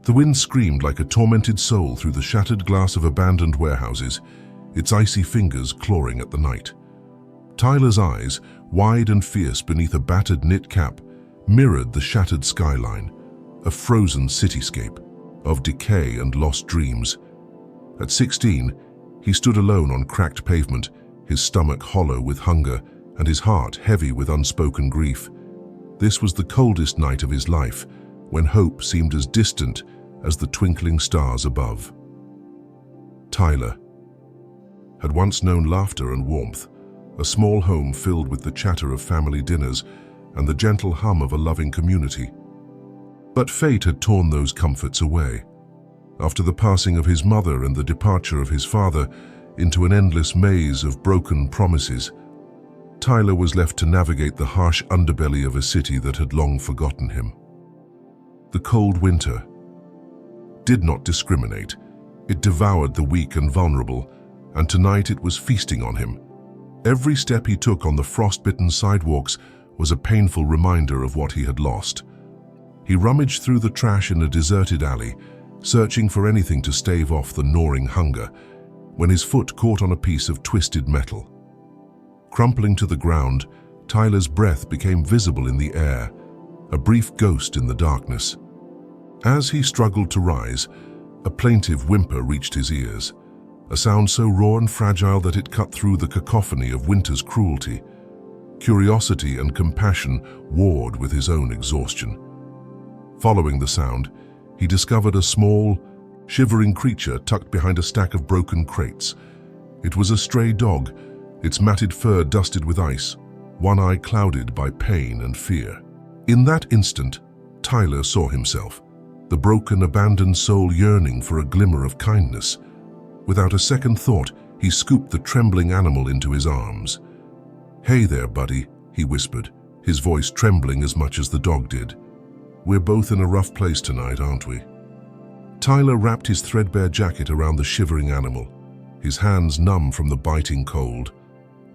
The wind screamed like a tormented soul through the shattered glass of abandoned warehouses, its icy fingers clawing at the night. Tyler's eyes, wide and fierce beneath a battered knit cap, mirrored the shattered skyline, a frozen cityscape of decay and lost dreams. At 16, he stood alone on cracked pavement, his stomach hollow with hunger and his heart heavy with unspoken grief. This was the coldest night of his life, when hope seemed as distant as the twinkling stars above. Tyler had once known laughter and warmth, a small home filled with the chatter of family dinners and the gentle hum of a loving community. But fate had torn those comforts away. After the passing of his mother and the departure of his father into an endless maze of broken promises, Tyler was left to navigate the harsh underbelly of a city that had long forgotten him. The cold winter did not discriminate. It devoured the weak and vulnerable, and tonight it was feasting on him. Every step he took on the frost-bitten sidewalks was a painful reminder of what he had lost. He rummaged through the trash in a deserted alley, searching for anything to stave off the gnawing hunger, when his foot caught on a piece of twisted metal. Crumpling to the ground, Tyler's breath became visible in the air, a brief ghost in the darkness. As he struggled to rise, a plaintive whimper reached his ears, a sound so raw and fragile that it cut through the cacophony of winter's cruelty. Curiosity and compassion warred with his own exhaustion. Following the sound, he discovered a small, shivering creature tucked behind a stack of broken crates. It was a stray dog, its matted fur dusted with ice, one eye clouded by pain and fear. In that instant, Tyler saw himself, the broken, abandoned soul yearning for a glimmer of kindness. Without a second thought, he scooped the trembling animal into his arms. "Hey there, buddy," he whispered, his voice trembling as much as the dog did. "We're both in a rough place tonight, aren't we?" Tyler wrapped his threadbare jacket around the shivering animal, his hands numb from the biting cold.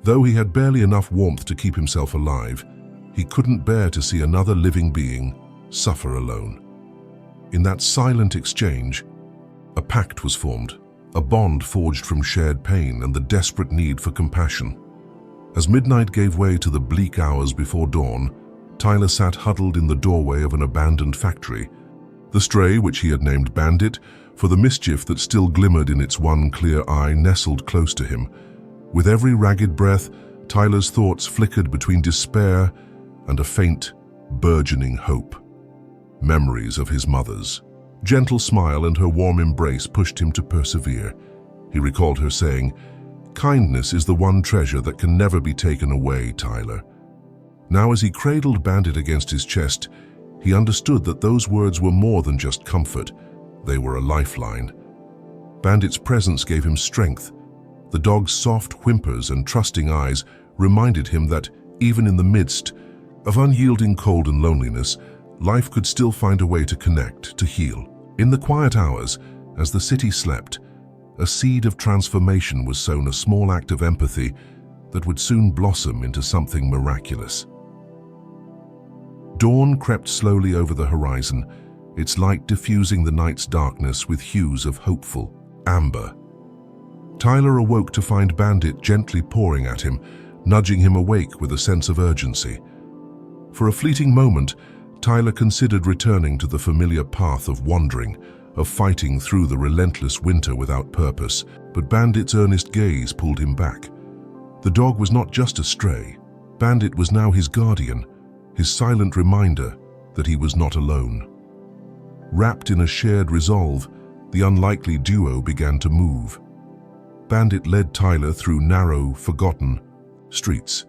Though he had barely enough warmth to keep himself alive, he couldn't bear to see another living being suffer alone. In that silent exchange, a pact was formed, a bond forged from shared pain and the desperate need for compassion. As midnight gave way to the bleak hours before dawn, Tyler sat huddled in the doorway of an abandoned factory, the stray, which he had named Bandit, for the mischief that still glimmered in its one clear eye, nestled close to him. With every ragged breath, Tyler's thoughts flickered between despair and a faint, burgeoning hope. Memories of his mother's gentle smile and her warm embrace pushed him to persevere. He recalled her saying, "Kindness is the one treasure that can never be taken away, Tyler." Now, as he cradled Bandit against his chest, he understood that those words were more than just comfort. They were a lifeline. Bandit's presence gave him strength. The dog's soft whimpers and trusting eyes reminded him that, even in the midst of unyielding cold and loneliness, life could still find a way to connect, to heal. In the quiet hours, as the city slept, a seed of transformation was sown, a small act of empathy that would soon blossom into something miraculous. Dawn crept slowly over the horizon, its light diffusing the night's darkness with hues of hopeful amber. Tyler awoke to find Bandit gently pawing at him, nudging him awake with a sense of urgency. For a fleeting moment, Tyler considered returning to the familiar path of wandering, of fighting through the relentless winter without purpose, but Bandit's earnest gaze pulled him back. The dog was not just a stray. Bandit was now his guardian, his silent reminder that he was not alone. Wrapped in a shared resolve, the unlikely duo began to move. Bandit led Tyler through narrow, forgotten streets,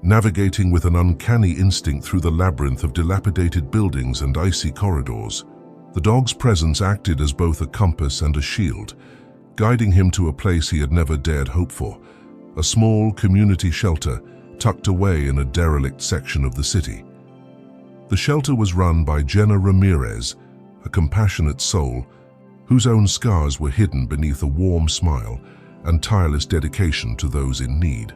navigating with an uncanny instinct through the labyrinth of dilapidated buildings and icy corridors. The dog's presence acted as both a compass and a shield, guiding him to a place he had never dared hope for, a small community shelter tucked away in a derelict section of the city. The shelter was run by Jenna Ramirez, a compassionate soul whose own scars were hidden beneath a warm smile and tireless dedication to those in need.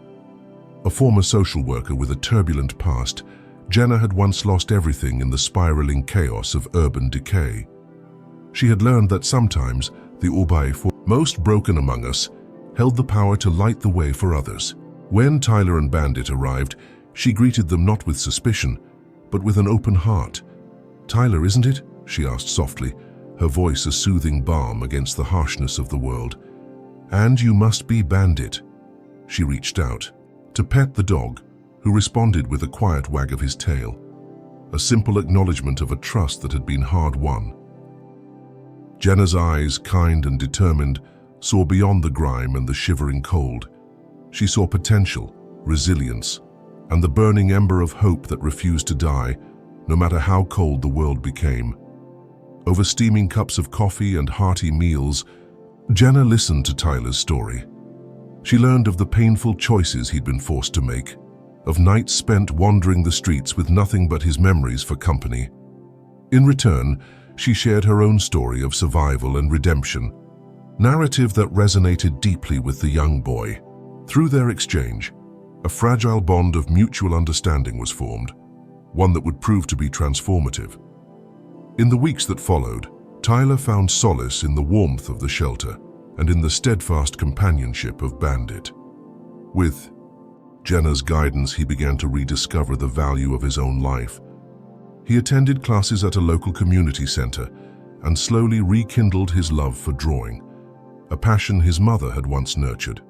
A former social worker with a turbulent past, Jenna had once lost everything in the spiraling chaos of urban decay. She had learned that sometimes the Ubai, for most broken among us, held the power to light the way for others. When Tyler and Bandit arrived, she greeted them not with suspicion, but with an open heart. "Tyler, isn't it?" she asked softly, her voice a soothing balm against the harshness of the world. "And you must be Bandit." She reached out to pet the dog, who responded with a quiet wag of his tail, a simple acknowledgement of a trust that had been hard-won. Jenna's eyes, kind and determined, saw beyond the grime and the shivering cold. She saw potential, resilience, and the burning ember of hope that refused to die, no matter how cold the world became. Over steaming cups of coffee and hearty meals, Jenna listened to Tyler's story. She learned of the painful choices he'd been forced to make, of nights spent wandering the streets with nothing but his memories for company. In return, she shared her own story of survival and redemption, narrative that resonated deeply with the young boy. Through their exchange, a fragile bond of mutual understanding was formed, one that would prove to be transformative. In the weeks that followed, Tyler found solace in the warmth of the shelter and in the steadfast companionship of Bandit. With Jenna's guidance, he began to rediscover the value of his own life. He attended classes at a local community center and slowly rekindled his love for drawing, a passion his mother had once nurtured.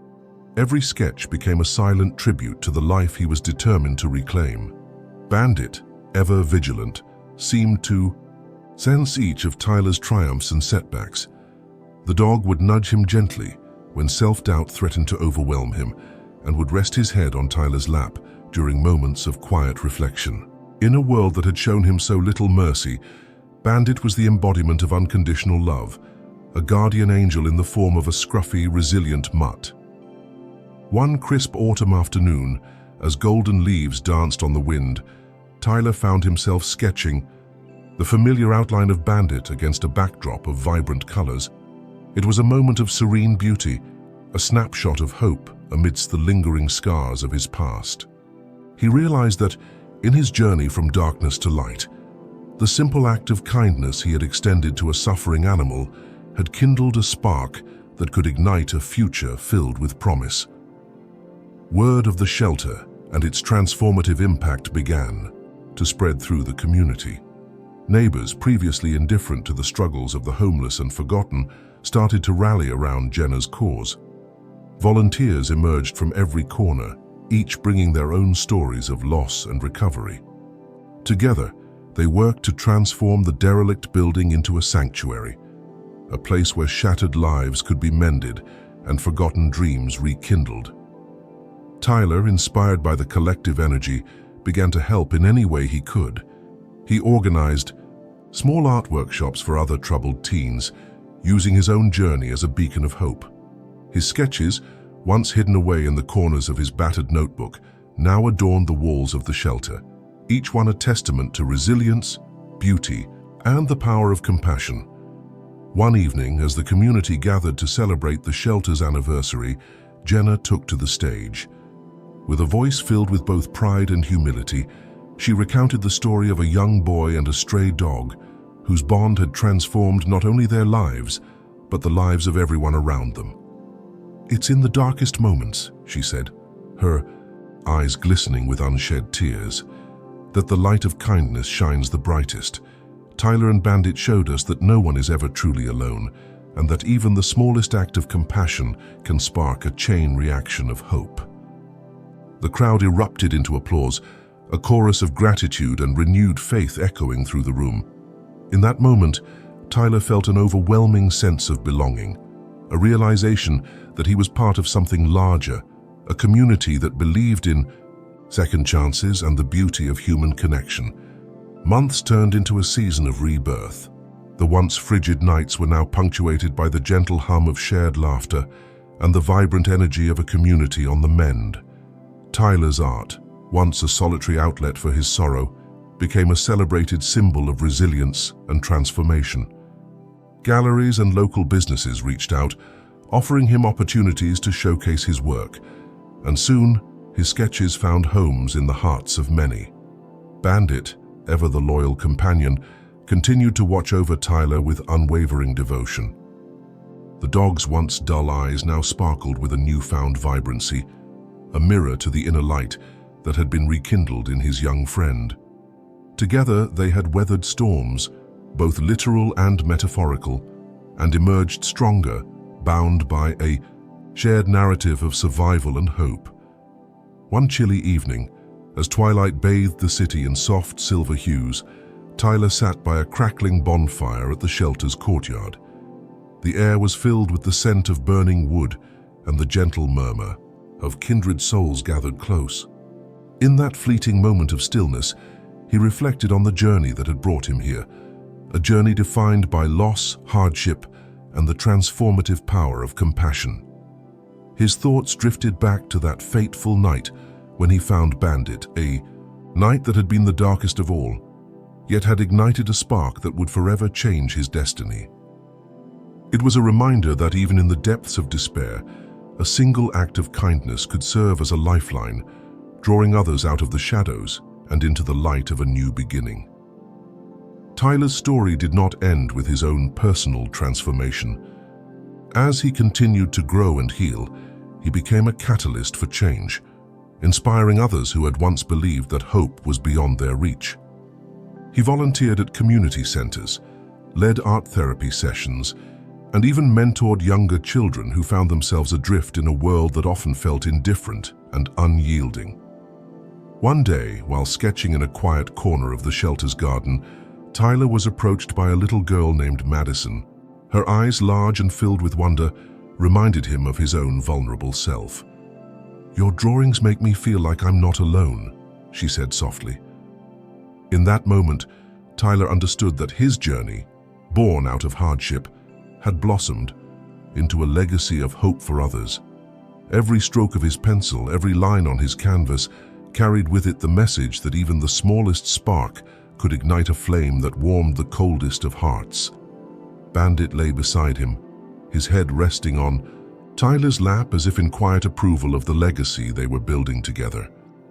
Every sketch became a silent tribute to the life he was determined to reclaim. Bandit, ever vigilant, seemed to sense each of Tyler's triumphs and setbacks. The dog would nudge him gently when self-doubt threatened to overwhelm him, and would rest his head on Tyler's lap during moments of quiet reflection. In a world that had shown him so little mercy, Bandit was the embodiment of unconditional love, a guardian angel in the form of a scruffy, resilient mutt. One crisp autumn afternoon, as golden leaves danced on the wind, Tyler found himself sketching the familiar outline of Bandit against a backdrop of vibrant colors. It was a moment of serene beauty, a snapshot of hope amidst the lingering scars of his past. He realized that, in his journey from darkness to light, the simple act of kindness he had extended to a suffering animal had kindled a spark that could ignite a future filled with promise. Word of the shelter and its transformative impact began to spread through the community. Neighbors, previously indifferent to the struggles of the homeless and forgotten, started to rally around Jenna's cause. Volunteers emerged from every corner, each bringing their own stories of loss and recovery. Together, they worked to transform the derelict building into a sanctuary, a place where shattered lives could be mended and forgotten dreams rekindled. Tyler, inspired by the collective energy, began to help in any way he could. He organized small art workshops for other troubled teens, using his own journey as a beacon of hope. His sketches, once hidden away in the corners of his battered notebook, now adorned the walls of the shelter, each one a testament to resilience, beauty, and the power of compassion. One evening, as the community gathered to celebrate the shelter's anniversary, Jenna took to the stage. With a voice filled with both pride and humility, she recounted the story of a young boy and a stray dog whose bond had transformed not only their lives, but the lives of everyone around them. "It's in the darkest moments," she said, her eyes glistening with unshed tears, "that the light of kindness shines the brightest. Tyler and Bandit showed us that no one is ever truly alone, and that even the smallest act of compassion can spark a chain reaction of hope." The crowd erupted into applause, a chorus of gratitude and renewed faith echoing through the room. In that moment, Tyler felt an overwhelming sense of belonging, a realization that he was part of something larger, a community that believed in second chances and the beauty of human connection. Months turned into a season of rebirth. The once frigid nights were now punctuated by the gentle hum of shared laughter and the vibrant energy of a community on the mend. Tyler's art, once a solitary outlet for his sorrow, became a celebrated symbol of resilience and transformation. Galleries and local businesses reached out, offering him opportunities to showcase his work, and soon his sketches found homes in the hearts of many. Bandit, ever the loyal companion, continued to watch over Tyler with unwavering devotion. The dog's once dull eyes now sparkled with a newfound vibrancy, a mirror to the inner light that had been rekindled in his young friend. Together, they had weathered storms, both literal and metaphorical, and emerged stronger, bound by a shared narrative of survival and hope. One chilly evening, as twilight bathed the city in soft silver hues, Tyler sat by a crackling bonfire at the shelter's courtyard. The air was filled with the scent of burning wood and the gentle murmur of kindred souls gathered close. In that fleeting moment of stillness, he reflected on the journey that had brought him here, a journey defined by loss, hardship, and the transformative power of compassion. His thoughts drifted back to that fateful night when he found Bandit, a night that had been the darkest of all, yet had ignited a spark that would forever change his destiny. It was a reminder that even in the depths of despair, a single act of kindness could serve as a lifeline, drawing others out of the shadows and into the light of a new beginning. Tyler's story did not end with his own personal transformation. As he continued to grow and heal, he became a catalyst for change, inspiring others who had once believed that hope was beyond their reach. He volunteered at community centers, led art therapy sessions, and even mentored younger children who found themselves adrift in a world that often felt indifferent and unyielding. One day, while sketching in a quiet corner of the shelter's garden, Tyler was approached by a little girl named Madison. Her eyes, large and filled with wonder, reminded him of his own vulnerable self. "Your drawings make me feel like I'm not alone," she said softly. In that moment, Tyler understood that his journey, born out of hardship, had blossomed into a legacy of hope for others. Every stroke of his pencil, every line on his canvas, carried with it the message that even the smallest spark could ignite a flame that warmed the coldest of hearts. Bandit lay beside him, his head resting on Tyler's lap as if in quiet approval of the legacy they were building together.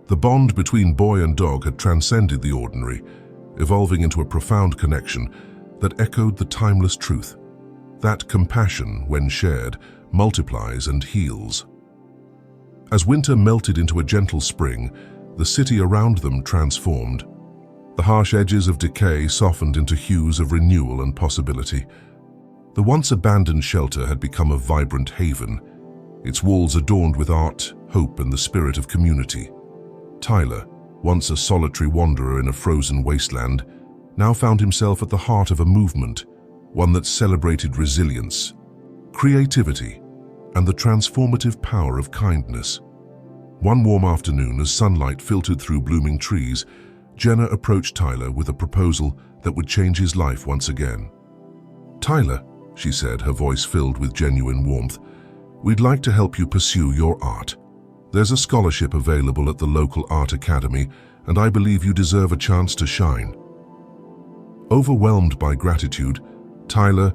The bond between boy and dog had transcended the ordinary, evolving into a profound connection that echoed the timeless truth that compassion, when shared, multiplies and heals. As winter melted into a gentle spring, the city around them transformed. The harsh edges of decay softened into hues of renewal and possibility. The once abandoned shelter had become a vibrant haven, its walls adorned with art, hope, and the spirit of community. Tyler, once a solitary wanderer in a frozen wasteland, now found himself at the heart of a movement, one that celebrated resilience, creativity, and the transformative power of kindness. One warm afternoon, as sunlight filtered through blooming trees, Jenna approached Tyler with a proposal that would change his life once again. "Tyler," she said, her voice filled with genuine warmth, "we'd like to help you pursue your art. There's a scholarship available at the local art academy, and I believe you deserve a chance to shine." Overwhelmed by gratitude, Tyler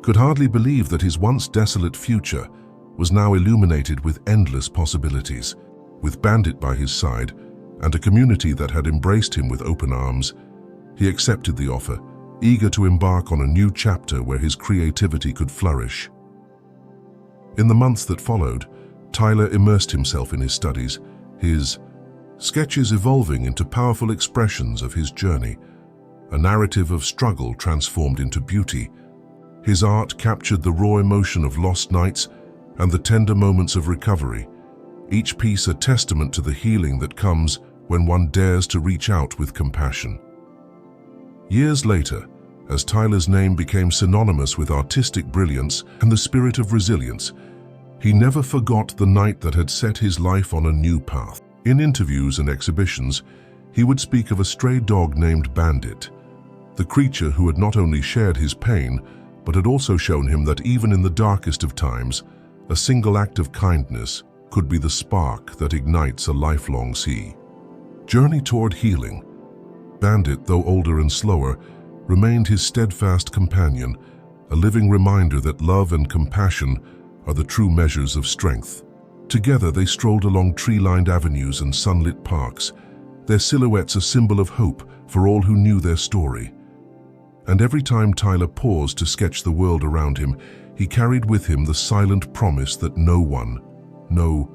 could hardly believe that his once desolate future was now illuminated with endless possibilities. With Bandit by his side and a community that had embraced him with open arms, he accepted the offer, eager to embark on a new chapter where his creativity could flourish. In the months that followed, Tyler immersed himself in his studies, his sketches evolving into powerful expressions of his journey, a narrative of struggle transformed into beauty. His art captured the raw emotion of lost nights and the tender moments of recovery, each piece a testament to the healing that comes when one dares to reach out with compassion. Years later, as Tyler's name became synonymous with artistic brilliance and the spirit of resilience, he never forgot the night that had set his life on a new path. In interviews and exhibitions, he would speak of a stray dog named Bandit, the creature who had not only shared his pain, but had also shown him that even in the darkest of times, a single act of kindness could be the spark that ignites a lifelong journey toward healing. Bandit, though older and slower, remained his steadfast companion, a living reminder that love and compassion are the true measures of strength. Together they strolled along tree-lined avenues and sunlit parks, their silhouettes a symbol of hope for all who knew their story. And every time Tyler paused to sketch the world around him, he carried with him the silent promise that no one, no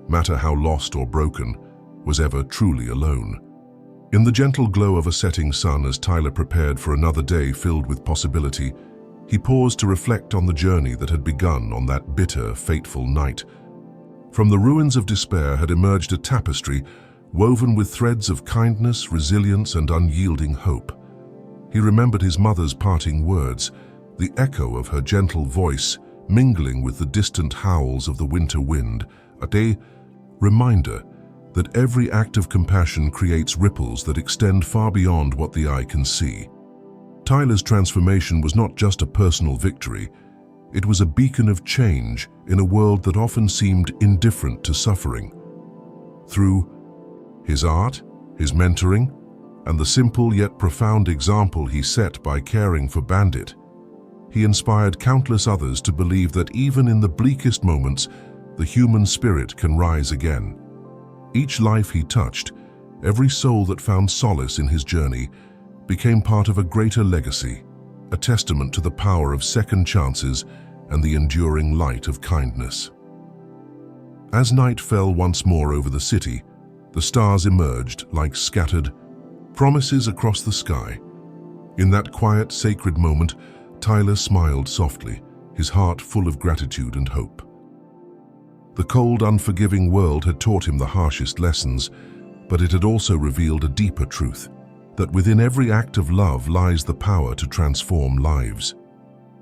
matter how lost or broken, was ever truly alone. In the gentle glow of a setting sun, as Tyler prepared for another day filled with possibility, he paused to reflect on the journey that had begun on that bitter, fateful night. From the ruins of despair had emerged a tapestry woven with threads of kindness, resilience, and unyielding hope. He remembered his mother's parting words, the echo of her gentle voice mingling with the distant howls of the winter wind, a reminder that every act of compassion creates ripples that extend far beyond what the eye can see. Tyler's transformation was not just a personal victory, it was a beacon of change in a world that often seemed indifferent to suffering. Through his art, his mentoring, and the simple yet profound example he set by caring for Bandit, he inspired countless others to believe that even in the bleakest moments, the human spirit can rise again. Each life he touched, every soul that found solace in his journey, became part of a greater legacy, a testament to the power of second chances and the enduring light of kindness. As night fell once more over the city, the stars emerged like scattered promises across the sky. In that quiet, sacred moment, Tyler smiled softly, his heart full of gratitude and hope. The cold, unforgiving world had taught him the harshest lessons, but it had also revealed a deeper truth, that within every act of love lies the power to transform lives.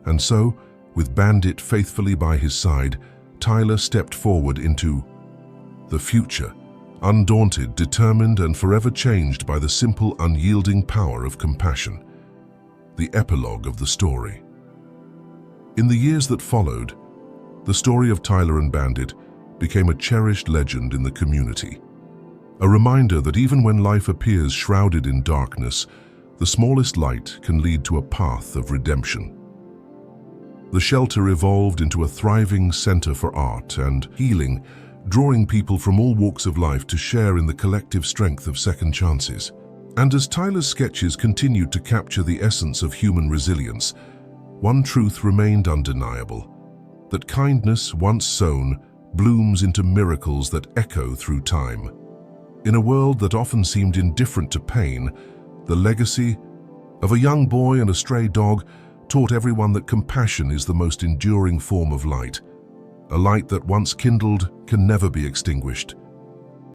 And so, with Bandit faithfully by his side, Tyler stepped forward into the future, undaunted, determined, and forever changed by the simple, unyielding power of compassion. The epilogue of the story. In the years that followed, the story of Tyler and Bandit became a cherished legend in the community. A reminder that even when life appears shrouded in darkness, the smallest light can lead to a path of redemption. The shelter evolved into a thriving center for art and healing, drawing people from all walks of life to share in the collective strength of second chances. And as Tyler's sketches continued to capture the essence of human resilience, one truth remained undeniable: that kindness, once sown, blooms into miracles that echo through time. In a world that often seemed indifferent to pain, the legacy of a young boy and a stray dog taught everyone that compassion is the most enduring form of light, a light that once kindled can never be extinguished.